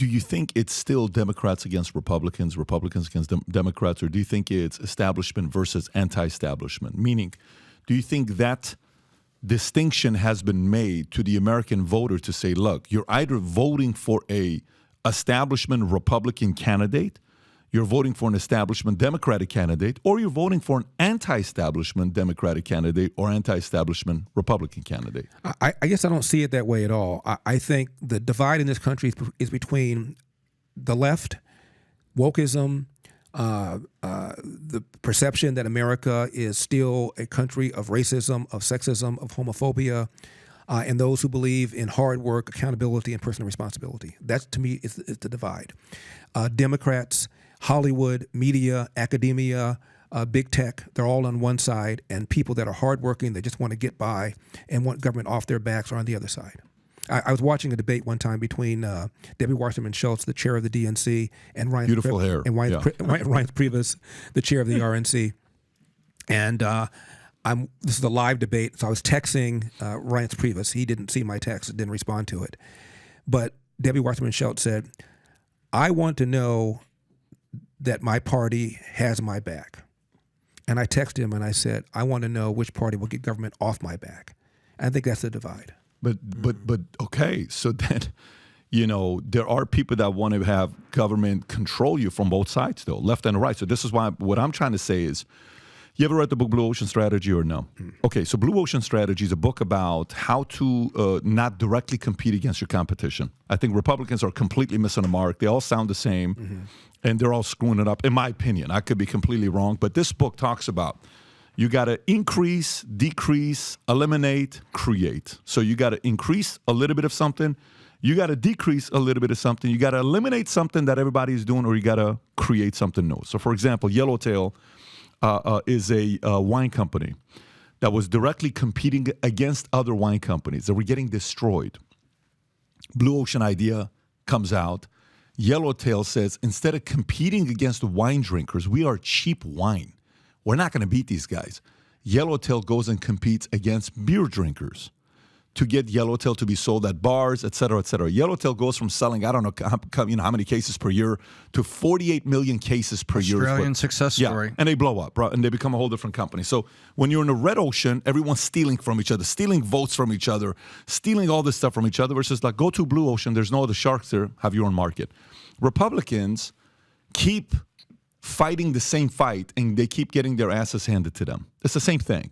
do you think it's still Democrats against Republicans, Republicans against Democrats, or do you think it's establishment versus anti-establishment? Meaning, do you think that distinction has been made to the American voter to say, look, you're either voting for a establishment Republican candidate, you're voting for an establishment Democratic candidate, or you're voting for an anti-establishment Democratic candidate or anti-establishment Republican candidate? I guess I don't see it that way at all. I think the divide in this country is between the left, wokeism, the perception that America is still a country of racism, of sexism, of homophobia, and those who believe in hard work, accountability, and personal responsibility. That, to me, is the divide. Democrats, Hollywood, media, academia, big tech, they're all on one side, and people that are hardworking, they just want to get by and want government off their backs are on the other side. I was watching a debate one time between Debbie Wasserman Schultz, the chair of the DNC, and Ryan Priebus, the chair of the RNC. And this is a live debate, so I was texting Ryan Priebus. He didn't see my text, didn't respond to it. But Debbie Wasserman Schultz said, I want to know that my party has my back. And I texted him and I said, I want to know which party will get government off my back. And I think that's the divide. But okay, so then, there are people that want to have government control you from both sides, though, left and right. So this is why what I'm trying to say is, you ever read the book Blue Ocean Strategy or no? Okay, so Blue Ocean Strategy is a book about how to not directly compete against your competition. I think Republicans are completely missing the mark. They all sound the same, and they're all screwing it up, in my opinion. I could be completely wrong, but this book talks about you got to increase, decrease, eliminate, create. So you got to increase a little bit of something. You got to decrease a little bit of something. You got to eliminate something that everybody is doing, or you got to create something new. So, for example, Yellowtail is a wine company that was directly competing against other wine companies that were getting destroyed. Blue Ocean idea comes out. Yellowtail says, instead of competing against wine drinkers, we are cheap wine. We're not going to beat these guys. Yellowtail goes and competes against beer drinkers to get Yellowtail to be sold at bars, et cetera, et cetera. Yellowtail goes from selling, I don't know how many cases per year, to 48 million cases per year. Australian success story. Yeah, and they blow up, right? And they become a whole different company. So when you're in the red ocean, everyone's stealing from each other, stealing votes from each other, stealing all this stuff from each other, versus like, go to blue ocean, there's no other sharks there, have your own market. Republicans keep fighting the same fight, and they keep getting their asses handed to them. It's the same thing.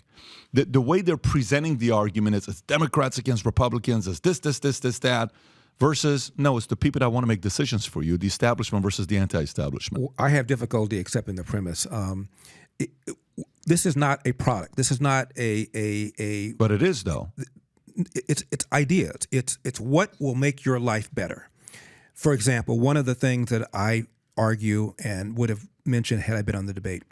The way they're presenting the argument is it's Democrats against Republicans, it's this, that, versus, no, it's the people that want to make decisions for you, the establishment versus the anti-establishment. I have difficulty accepting the premise. This is not a product. This is not a But it is, though. It's ideas. It's what will make your life better. For example, one of the things that I argue and would have mentioned had I been on the debate,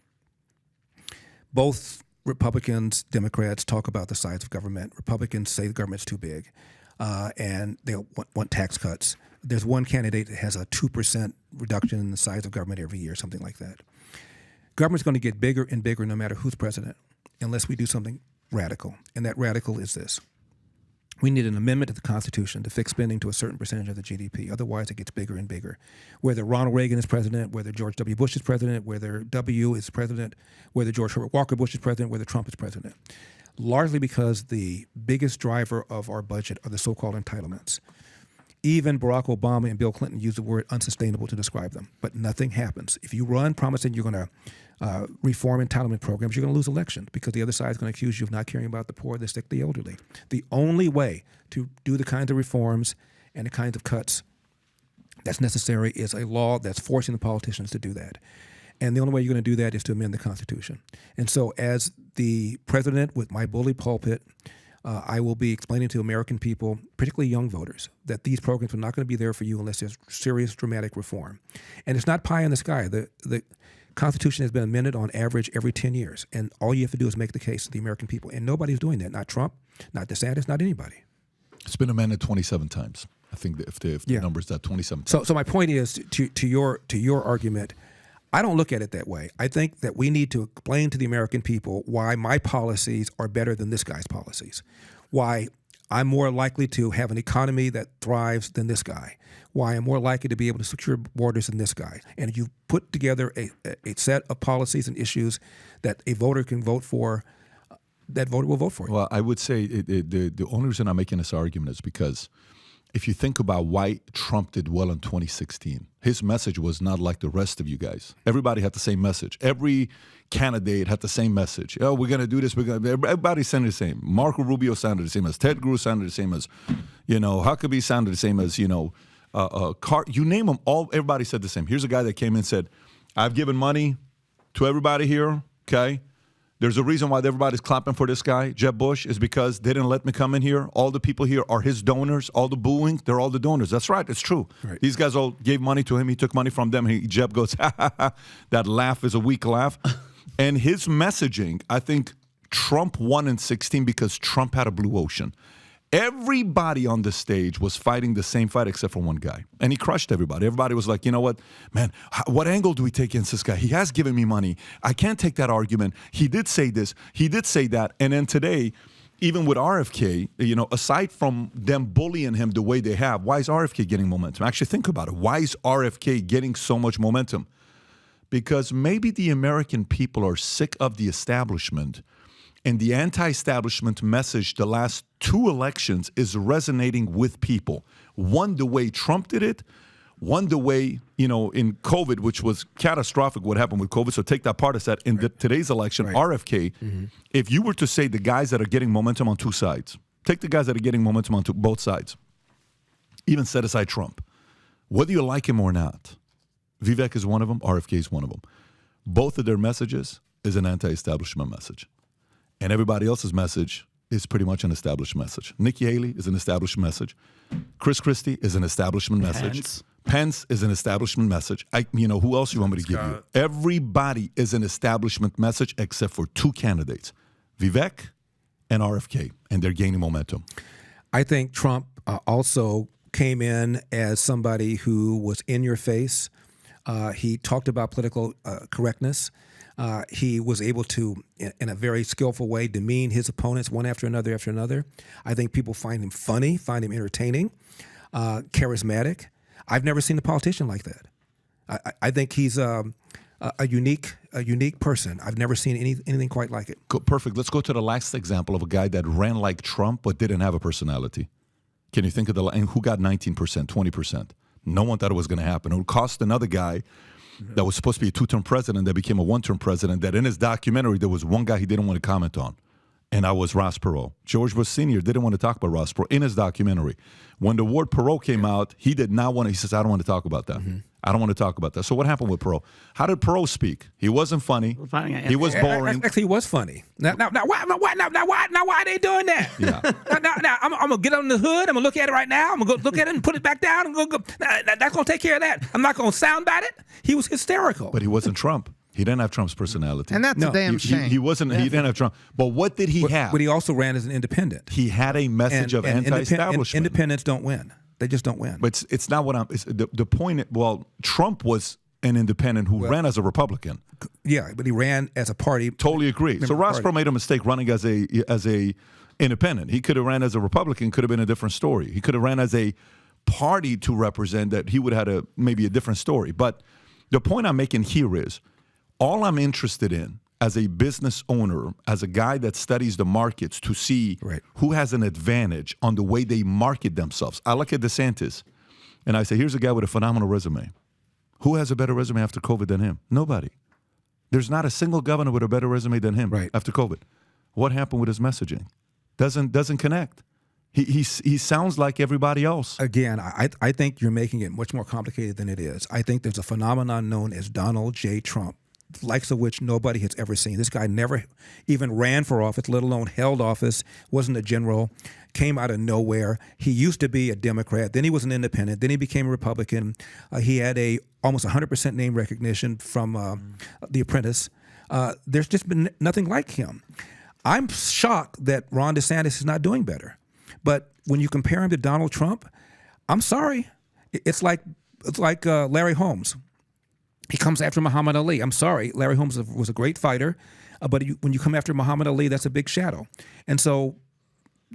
both Republicans, Democrats talk about the size of government. Republicans say the government's too big, and they want tax cuts. There's one candidate that has a 2% reduction in the size of government every year, something like that. Government's going to get bigger and bigger no matter who's president, unless we do something radical, and that radical is this. We need an amendment to the Constitution to fix spending to a certain percentage of the GDP. Otherwise, it gets bigger and bigger. Whether Ronald Reagan is president, whether George W. Bush is president, whether W is president, whether George Herbert Walker Bush is president, whether Trump is president. Largely because the biggest driver of our budget are the so-called entitlements. Even Barack Obama and Bill Clinton use the word unsustainable to describe them, but nothing happens. If you run promising you're going to reform entitlement programs, you're going to lose elections because the other side is going to accuse you of not caring about the poor, the sick, the elderly. The only way to do the kinds of reforms and the kinds of cuts that's necessary is a law that's forcing the politicians to do that. And the only way you're going to do that is to amend the Constitution. And so as the president with my bully pulpit, I will be explaining to American people, particularly young voters, that these programs are not going to be there for you unless there's serious, dramatic reform. And it's not pie in the sky. The Constitution has been amended on average every 10 years. And all you have to do is make the case to the American people. And nobody's doing that. Not Trump, not DeSantis, not anybody. It's been amended 27 times. I think if the number's that 27 times. So my point is, to your argument, I don't look at it that way. I think that we need to explain to the American people why my policies are better than this guy's policies, why I'm more likely to have an economy that thrives than this guy. Why I'm more likely to be able to secure borders than this guy. And if you put together a set of policies and issues that a voter can vote for, that voter will vote for you. Well, I would say the only reason I'm making this argument is because if you think about why Trump did well in 2016, his message was not like the rest of you guys. Everybody had the same message. Every candidate had the same message. Oh, we're going to do this. Everybody sounded the same. Marco Rubio sounded the same as Ted Cruz sounded the same as, Huckabee sounded the same as, you name them all. Everybody said the same. Here's a guy that came in and said, I've given money to everybody here, okay? There's a reason why everybody's clapping for this guy, Jeb Bush, is because they didn't let me come in here. All the people here are his donors. All the booing, they're all the donors. That's right. It's true. Right. These guys all gave money to him. He took money from them. Jeb goes, ha, ha, ha. That laugh is a weak laugh. And his messaging, I think Trump won in 16 because Trump had a blue ocean. Everybody on the stage was fighting the same fight except for one guy. And he crushed everybody. Everybody was like, you know what, man, what angle do we take against this guy? He has given me money. I can't take that argument. He did say this. He did say that. And then today, even with RFK, aside from them bullying him the way they have, why is RFK getting momentum? Actually, think about it. Why is RFK getting so much momentum? Because maybe the American people are sick of the establishment. And the anti-establishment message the last 2 elections is resonating with people. One, the way Trump did it. One, the way, in COVID, which was catastrophic what happened with COVID. So take that part aside. In today's election, RFK, if you were to say the guys that are getting momentum on 2 sides, take the guys that are getting momentum on both sides, even set aside Trump, whether you like him or not, Vivek is one of them, RFK is one of them. Both of their messages is an anti-establishment message. And everybody else's message is pretty much an established message. Nikki Haley is an established message. Chris Christie is an establishment message. Pence is an establishment message. Who else you want me to give you? Everybody is an establishment message except for 2 candidates, Vivek and RFK, and they're gaining momentum. I think Trump also came in as somebody who was in your face. He talked about political correctness. He was able to, in a very skillful way, demean his opponents one after another. I think people find him funny, find him entertaining, charismatic. I've never seen a politician like that. I think he's a unique person. I've never seen anything quite like it. Perfect. Let's go to the last example of a guy that ran like Trump but didn't have a personality. Can you think of and who got 19%, 20%? No one thought it was going to happen. It would cost another guy that was supposed to be a 2-term president that became a 1-term president, that in his documentary, there was one guy he didn't want to comment on, and that was Ross Perot. George Bush Sr. didn't want to talk about Ross Perot in his documentary. When the word Perot came out, he did not want to. He says, I don't want to talk about that. I don't want to talk about that. So what happened with Perot? How did Perot speak? He wasn't funny. He was boring. Actually, he was funny. Now, why are they doing that? Yeah. Now, I'm going to get on the hood. I'm going to look at it right now. I'm going to go look at it and put it back down. That's going to take care of that. I'm not going to soundbite it. He was hysterical. But he wasn't Trump. He didn't have Trump's personality. And that's a damn shame. He wasn't. He didn't have Trump. But what did he have? But he also ran as an independent. He had a message of anti-establishment. Independents don't win. They just don't win. But it's not what I'm. The point. Well, Trump was an independent who ran as a Republican. Yeah, but he ran as a party. Totally agree. So Ross Perot made a mistake running as a independent. He could have ran as a Republican. Could have been a different story. He could have ran as a party to represent that. He would have had maybe a different story. But the point I'm making here is, all I'm interested in as a business owner, as a guy that studies the markets to see who has an advantage on the way they market themselves. I look at DeSantis, and I say, here's a guy with a phenomenal resume. Who has a better resume after COVID than him? Nobody. There's not a single governor with a better resume than him after COVID. What happened with his messaging? Doesn't connect. He sounds like everybody else. Again, I think you're making it much more complicated than it is. I think there's a phenomenon known as Donald J. Trump, likes of which nobody has ever seen. This guy never even ran for office, let alone held office, wasn't a general, came out of nowhere. He used to be a Democrat, then he was an independent, then he became a Republican. He had almost 100% name recognition from The Apprentice. There's just been nothing like him. I'm shocked that Ron DeSantis is not doing better. But when you compare him to Donald Trump, I'm sorry. It's like Larry Holmes. He comes after Muhammad Ali. I'm sorry. Larry Holmes was a great fighter, but when you come after Muhammad Ali, that's a big shadow. And so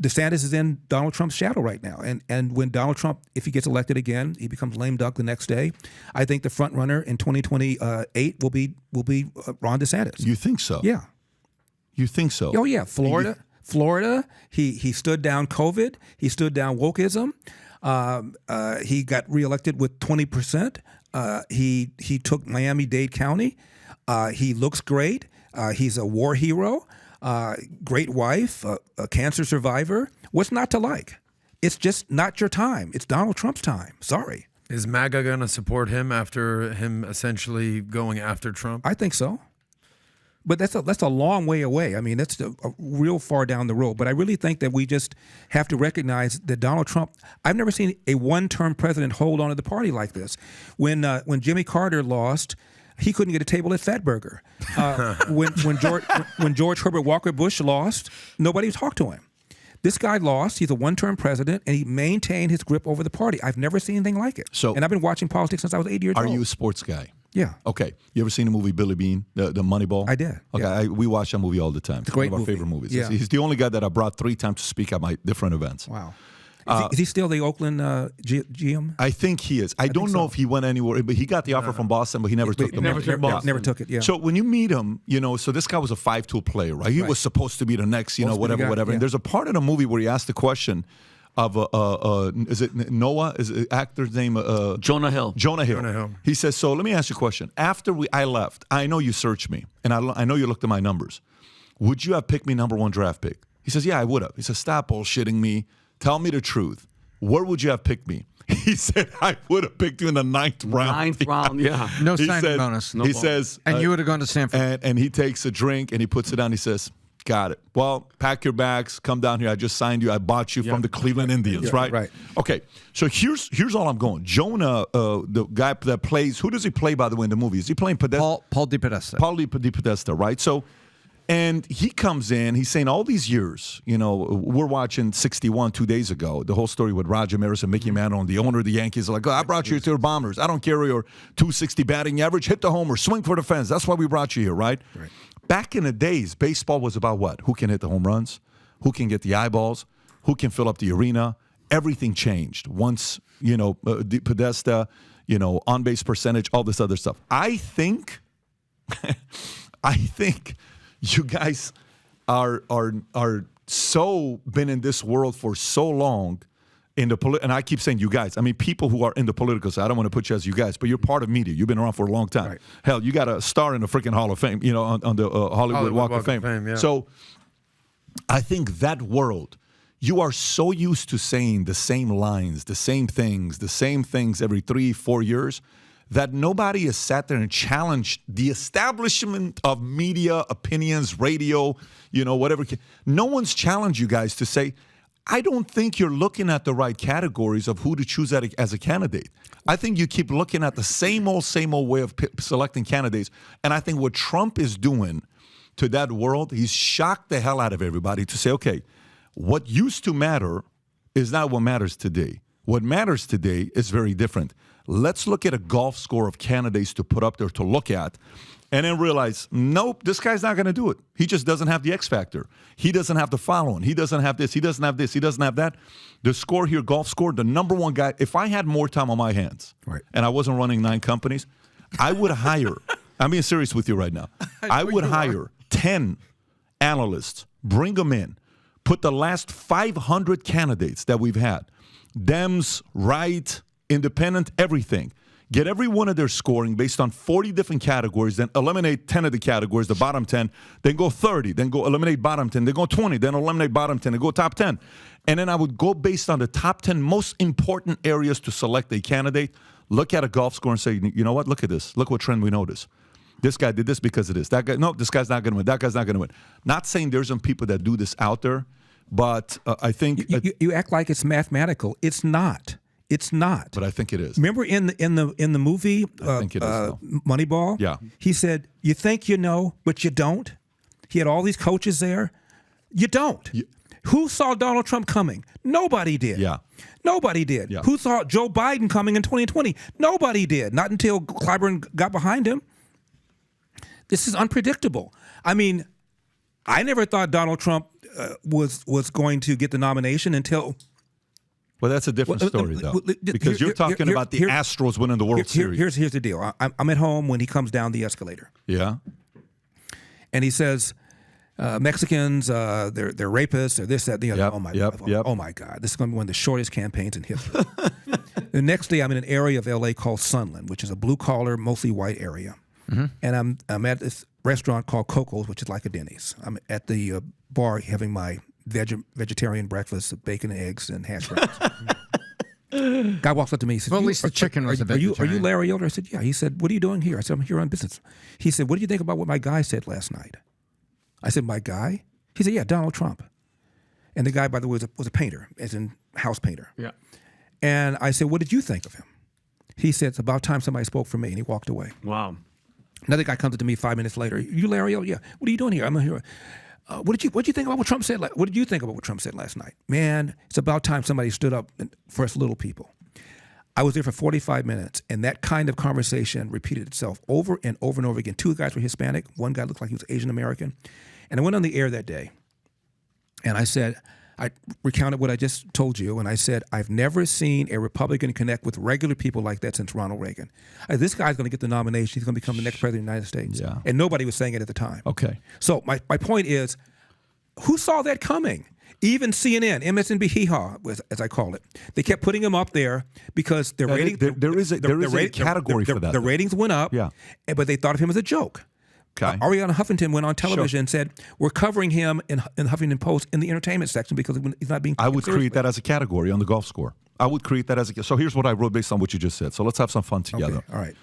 DeSantis is in Donald Trump's shadow right now, and when Donald Trump, if he gets elected again, he becomes lame duck the next day. I think the front runner in 2028 will be Ron DeSantis. You think so? Yeah. You think so? Oh yeah, Florida. He stood down COVID. He stood down wokeism. He got reelected with 20%. He took Miami-Dade County. He looks great. He's a war hero. Great wife, a cancer survivor. What's not to like? It's just not your time. It's Donald Trump's time. Sorry. Is MAGA going to support him after him essentially going after Trump? I think so. But that's a long way away. I mean, that's a real far down the road. But I really think that we just have to recognize that Donald Trump, I've never seen a one-term president hold on to the party like this. When Jimmy Carter lost, he couldn't get a table at Fatburger. When George Herbert Walker Bush lost, nobody talked to him. This guy lost. He's a one-term president, and he maintained his grip over the party. I've never seen anything like it. And I've been watching politics since I was 8 years old. Are you a sports guy? Yeah. Okay. You ever seen the movie Billy Bean, the Moneyball? I did. Okay. Yeah. We watch that movie all the time. It's a great one of our movie. favorite movies. Yeah. He's the only guy that I brought 3 times to speak at my different events. Wow. Is he still the Oakland GM? I think he is. I don't know if he went anywhere, but he got the offer from Boston, but he never took the money. Never took it, yeah. So when you meet him, so this guy was a 5-tool player, right? He was supposed to be the next, whatever. Yeah. And there's a part in the movie where he asked the question of, is it Noah? Is it actor's name? Jonah Hill. Jonah Hill. He says, so let me ask you a question. After I left, I know you searched me, and I know you looked at my numbers. Would you have picked me number 1 draft pick? He says, yeah, I would have. He says, stop bullshitting me. Tell me the truth. Where would you have picked me? He said, I would have picked you in the 9th round. 9th round, yeah. No signing bonus. He says, and you would have gone to Stanford. And he takes a drink and he puts it down. He says, got it. Well, pack your bags. Come down here. I just signed you. I bought you from the Cleveland Indians, right? Right. Okay. So here's all I'm going. Jonah, the guy that plays, who does he play, by the way, in the movie? Is he playing Podesta? Paul DiPodesta. Paul DiPodesta, right? So, and he comes in, he's saying all these years, we're watching 61 2 days ago, the whole story with Roger Maris and Mickey Mantle, the owner of the Yankees, like, I brought you to your Bombers. I don't care your 260 batting average, hit the homer, swing for the fence. That's why we brought you here, right? Back in the days, baseball was about what? Who can hit the home runs? Who can get the eyeballs? Who can fill up the arena? Everything changed once, Podesta, on-base percentage, all this other stuff. I think you guys are so been in this world for so long and I keep saying you guys. I mean, people who are in the political side. I don't want to put you as you guys, but you're part of media. You've been around for a long time. Right. Hell, you got a star in the freaking Hall of Fame, on the Hollywood Walk of Fame. Yeah. So I think that world, you are so used to saying the same lines, the same things every 3-4 years, that nobody has sat there and challenged the establishment of media, opinions, radio, whatever. No one's challenged you guys to say, I don't think you're looking at the right categories of who to choose as a candidate. I think you keep looking at the same old way of selecting candidates. And I think what Trump is doing to that world, he's shocked the hell out of everybody to say, okay, what used to matter is not what matters today. What matters today is very different. Let's look at a golf score of candidates to put up there to look at and then realize, nope, this guy's not going to do it. He just doesn't have the X factor. He doesn't have the following. He doesn't have this. He doesn't have this. He doesn't have that. The score here, golf score, the number 1 guy, if I had more time on my hands and I wasn't running 9 companies, I would hire, I'm being serious with you right now, I would hire 10 analysts, bring them in, put the last 500 candidates that we've had, Dems, right, independent, everything. Get every one of their scoring based on 40 different categories, then eliminate 10 of the categories, the bottom 10, then go 30, then go eliminate bottom 10, then go 20, then eliminate bottom 10, then go top 10. And then I would go based on the top 10 most important areas to select a candidate, look at a golf score and say, you know what, look at this. Look what trend we notice. This guy did this because of this. That guy, no, this guy's not going to win. That guy's not going to win. Not saying there's some people that do this out there, but I think... You act like it's mathematical. It's not. It's not. But I think it is. Remember in the movie I think it is, Moneyball? Yeah. He said, you think you know, but you don't. He had all these coaches there. You don't. Who saw Donald Trump coming? Nobody did. Yeah. Nobody did. Yeah. Who saw Joe Biden coming in 2020? Nobody did. Not until Clyburn got behind him. This is unpredictable. I mean, I never thought Donald Trump was going to get the nomination until. Well, that's a different story, though, because you're talking about the Astros winning the World Series. Here's the deal. I'm at home when he comes down the escalator. Yeah. And he says, Mexicans, they're rapists, or this, that, the other. Oh my God, this is going to be one of the shortest campaigns in history. The next day, I'm in an area of LA called Sunland, which is a blue-collar, mostly white area. Mm-hmm. And I'm at this restaurant called Coco's, which is like a Denny's. I'm at the bar having my vegetarian breakfast of bacon, eggs, and hash browns. Guy walks up to me. He says, well, at least the chicken was a vegetarian. Are you Larry Elder? I said, yeah. He said, what are you doing here? I said, I'm here on business. He said, what do you think about what my guy said last night? I said, my guy? He said, yeah, Donald Trump. And the guy, by the way, was a painter, as in house painter. Yeah. And I said, what did you think of him? He said, it's about time somebody spoke for me, and he walked away. Wow. Another guy comes up to me 5 minutes later. You Larry Elder? Yeah. What are you doing here? I'm here. What did you think about what Trump said? What did you think about what Trump said last night? Man, it's about time somebody stood up for us little people. I was there for 45 minutes, and that kind of conversation repeated itself over and over and over again. 2 guys were Hispanic. 1 guy looked like he was Asian American. And I went on the air that day, and I said, I recounted what I just told you, and I said, I've never seen a Republican connect with regular people like that since Ronald Reagan. This guy's going to get the nomination. He's going to become the next president of the United States. Yeah. And nobody was saying it at the time. Okay. So my point is, who saw that coming? Even CNN, MSNBC, hee-haw, as I call it. They kept putting him up there because their ratings... There is a category for that. The ratings went up, but they thought of him as a joke. Okay. Ariana Huffington went on television and said, we're covering him in Huffington Post in the entertainment section because he's not being taken I would create that as a category on the golf score. I would create that as a... So here's what I wrote based on what you just said. So let's have some fun together. Okay.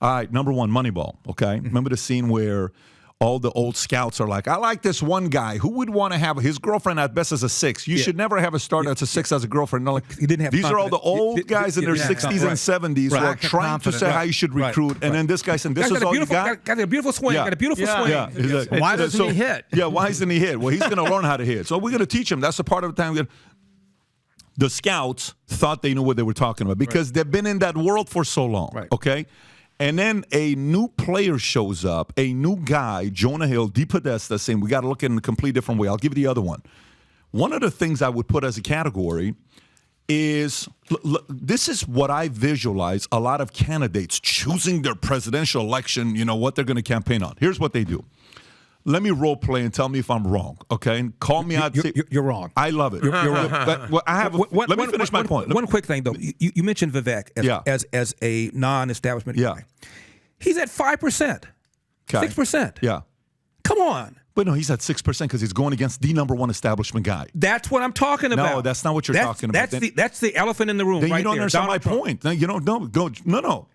All right, number 1, Moneyball, okay? Remember the scene where all the old scouts are like, I like this one guy. Who would want to have his girlfriend at best as a 6? You should never have a starter that's a 6 as a girlfriend. No, like, he didn't have these confidence. are all the old guys in their 60s and 70s who are trying to say how you should recruit. And then this guy said, this is all you got? Got a beautiful swing. Got a beautiful swing. Yeah. Like, why doesn't he hit? Yeah, why isn't he hit? Well, he's going to learn how to hit. So we're going to teach him. That's a part of the time. The scouts thought they knew what they were talking about because they've been in that world for so long, okay? And then a new player shows up, a new guy, Jonah Hill, DePodesta, saying we got to look at it in a completely different way. I'll give you the other one. One of the things I would put as a category is, this is what I visualize a lot of candidates choosing their presidential election, what they're going to campaign on. Here's what they do. Let me role play and tell me if I'm wrong, okay? And call me out. You're wrong. I love it. You're wrong. Well, let me finish my point. One quick thing, though. You mentioned Vivek as a non-establishment guy. He's at 5%, 6%. Yeah. Come on. But no, he's at 6% because he's going against the number 1 establishment guy. That's what I'm talking about. No, that's not what you're talking about. That's the elephant in the room. Then right you don't there. understand my point. No,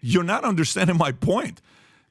you're not understanding my point.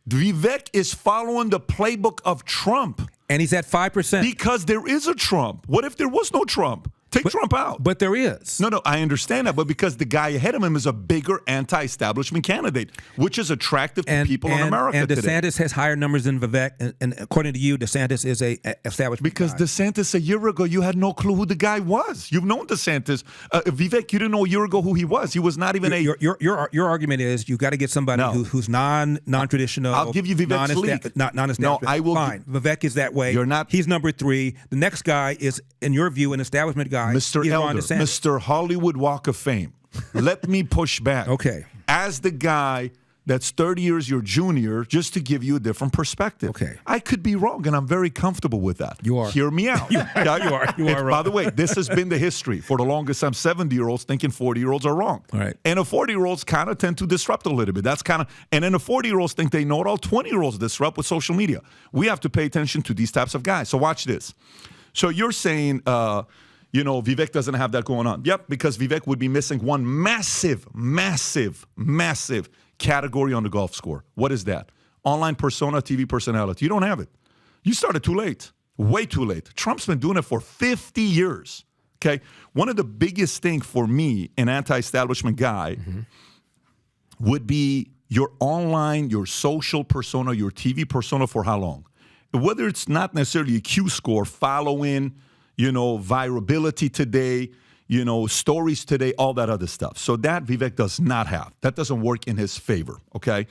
Vivek is following the playbook of Trump. And he's at 5%. Because there is a Trump. What if there was no Trump? Take Trump out. But there is. No, I understand that. But because the guy ahead of him is a bigger anti-establishment candidate, which is attractive to people in America today. And DeSantis has higher numbers than Vivek. And according to you, DeSantis is a establishment Because guy. DeSantis, a year ago, you had no clue who the guy was. You've known DeSantis. Vivek, you didn't know a year ago who he was. He was not even Your argument is you got to get somebody who's non-traditional. I'll give you Vivek's league. Non-establishment. No, I will. Fine. Vivek is that way. You're not. He's number 3. The next guy is, in your view, an establishment guy. Mr. Elder, Mr. Hollywood Walk of Fame. Let me push back. Okay. As the guy that's 30 years your junior, just to give you a different perspective. Okay. I could be wrong, and I'm very comfortable with that. You are. Hear me out. You are wrong. By the way, this has been the history. For the longest time, 70-year-olds thinking 40-year-olds are wrong. All right. And the 40-year-olds kind of tend to disrupt a little bit. And then the 40-year-olds think they know it all. 20-year-olds disrupt with social media. We have to pay attention to these types of guys. So watch this. So you're saying, Vivek doesn't have that going on. Yep, because Vivek would be missing one massive category on the golf score. What is that? Online persona, TV personality. You don't have it. You started too late, way too late. Trump's been doing it for 50 years, okay? One of the biggest things for me, an anti-establishment guy, would be your online, your social persona, your TV persona for how long? Whether it's not necessarily a Q score, following, virability today, stories today, all that other stuff. So that Vivek does not have. That doesn't work in his favor, okay?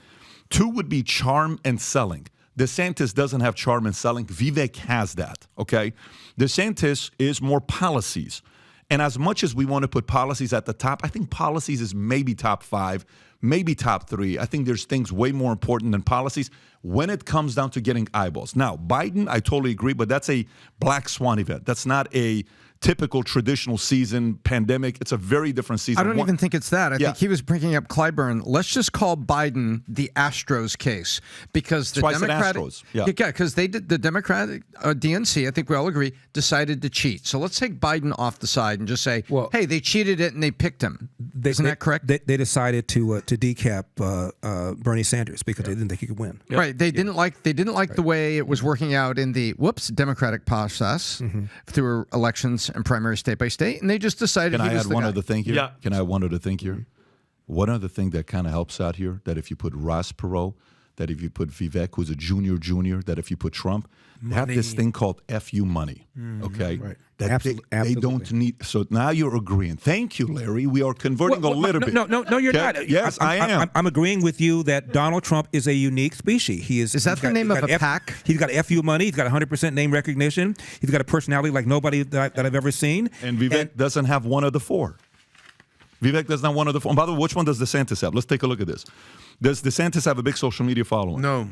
2 would be charm and selling. DeSantis doesn't have charm in selling. Vivek has that, okay? DeSantis is more policies. And as much as we want to put policies at the top, I think policies is maybe top 5, maybe top 3. I think there's things way more important than policies when it comes down to getting eyeballs. Now, Biden, I totally agree, but that's a black swan event. That's not a typical traditional season pandemic. It's a very different season. I don't even think it's that. I think he was bringing up Clyburn. Let's just call Biden the Astros case because the Democratic, Astros. Because they did the Democratic DNC. I think we all agree decided to cheat. So let's take Biden off the side and just say, hey, they cheated it and they picked him. Isn't that correct? They decided to decap Bernie Sanders because they didn't think he could win. Right. They didn't like the way it was working out in the Democratic process through elections and primary state by state, and they just decided Can he I was add the one guy. other thing here? Yeah. Can I add one other thing here? One other thing that kind of helps out here, that if you put Ross Perot, that if you put Vivek, who's a junior, that if you put Trump, they have this thing called FU money, okay? Right. That they don't need. So now you're agreeing. Thank you, Larry. We are converting a little bit. No, you're not. Yes, I am. I'm agreeing with you that Donald Trump is a unique species. Is that the name of a pack? He's got FU money. He's got 100% name recognition. He's got a personality like nobody that I've ever seen. And Vivek doesn't have one of the 4. Vivek does not one of the 4. And by the way, which one does DeSantis have? Let's take a look at this. Does DeSantis have a big social media following? No.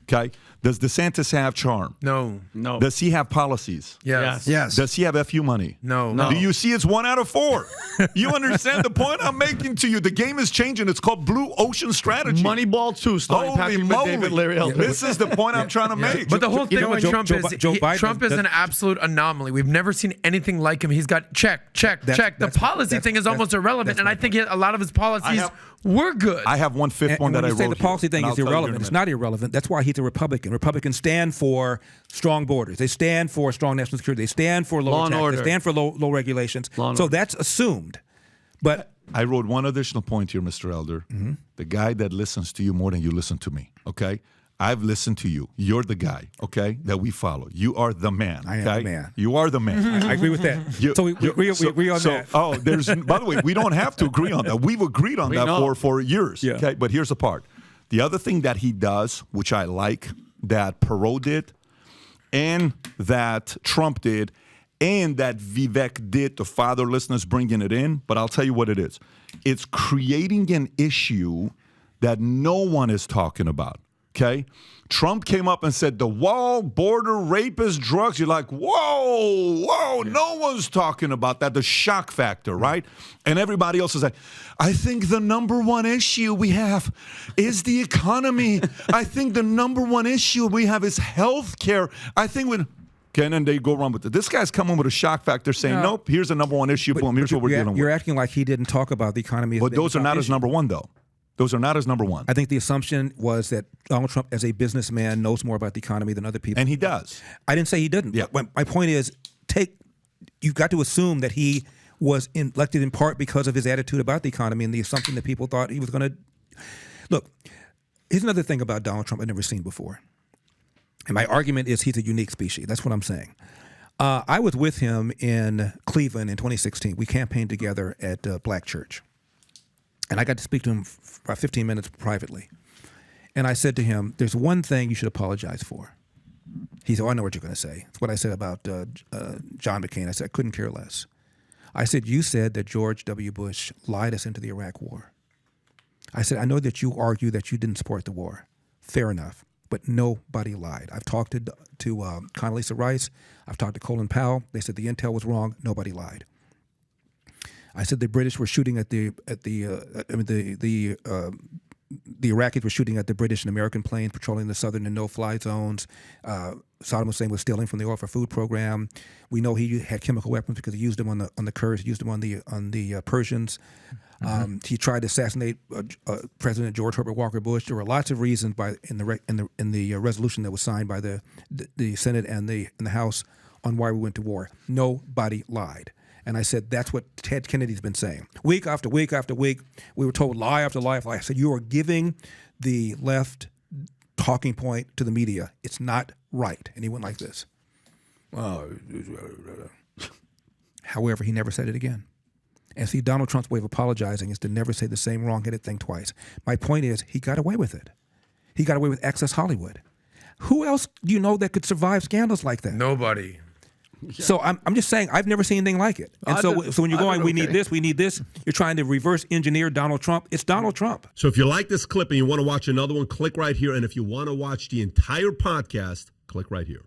Okay. Does DeSantis have charm? No. No. Does he have policies? Yes. Yes. Does he have FU money? No. Do you see it's 1 out of 4? You understand the point I'm making to you? The game is changing. It's called Blue Ocean Strategy. Moneyball 2, starring Holy Patrick moly. David, Larry Elder. This is the point I'm trying to make. But the whole thing with Trump is Biden Trump is an absolute anomaly. We've never seen anything like him. He's got check. The policy thing is almost irrelevant, and I think a lot of his policies were good. I have 1/5 one and that I when you wrote say the policy here, thing and is I'll tell you here in irrelevant, a it's minute. not irrelevant. That's why he's a Republican. Republicans stand for strong borders. They stand for strong national security. They stand for Law lower and taxes. order. They stand for low regulations. Law and So order. that's assumed. But I wrote one additional point here, Mr. Elder. The guy that listens to you more than you listen to me, okay? I've listened to you. You're the guy, okay, that we follow. You are the man. I am okay? the man. You are the man. I agree with that. So we agree on that. Oh, by the way, we don't have to agree on that. We've agreed on that know. for years. Yeah. Okay, but here's the part. The other thing that he does, which I like, that Perot did, and that Trump did, and that Vivek did, the fatherlessness, bringing it in, but I'll tell you what it is. It's creating an issue that no one is talking about, okay? Trump came up and said, the wall, border, rapist, drugs. You're like, whoa, no one's talking about that. The shock factor, right? And everybody else is like, I think the number one issue we have is the economy. I think the number one issue we have is health care. I think when... Okay, and they go wrong with it. This guy's coming with a shock factor saying, nope, here's the number one issue. Boom, here's what we're dealing with. You're acting like he didn't talk about the economy. But those are not his number one, though. Those are not his number one. I think the assumption was that Donald Trump, as a businessman, knows more about the economy than other people. And he does. I didn't say he didn't. Yeah. My point is, you've got to assume that he was elected in part because of his attitude about the economy and the assumption that people thought he was going to. Look, here's another thing about Donald Trump I've never seen before. And my argument is he's a unique species. That's what I'm saying. I was with him in Cleveland in 2016. We campaigned together at Black Church. And I got to speak to him for about 15 minutes privately. And I said to him, there's one thing you should apologize for. He said, I know what you're going to say. It's what I said about John McCain. I said, I couldn't care less. I said, you said that George W. Bush lied us into the Iraq War. I said, I know that you argue that you didn't support the war. Fair enough. But nobody lied. I've talked to Condoleezza Rice. I've talked to Colin Powell. They said the intel was wrong. Nobody lied. I said the British were shooting at the Iraqis were shooting at the British and American planes patrolling the southern and no-fly zones. Saddam Hussein was stealing from the oil for food program. We know he had chemical weapons because he used them on the Kurds, used them on the Persians. He tried to assassinate President George Herbert Walker Bush. There were lots of reasons in the resolution that was signed by the Senate and the House on why we went to war. Nobody lied. And I said, that's what Ted Kennedy's been saying. Week after week after week, we were told lie after lie after lie. I said, you are giving the left talking point to the media. It's not right. And he went like this. However, he never said it again. And see, Donald Trump's way of apologizing is to never say the same wrong-headed thing twice. My point is, he got away with it. He got away with Access Hollywood. Who else do you know that could survive scandals like that? Nobody. So I'm just saying, I've never seen anything like it. And so when you're going, we need this, you're trying to reverse engineer Donald Trump. It's Donald Trump. So if you like this clip and you want to watch another one, click right here. And if you want to watch the entire podcast, click right here.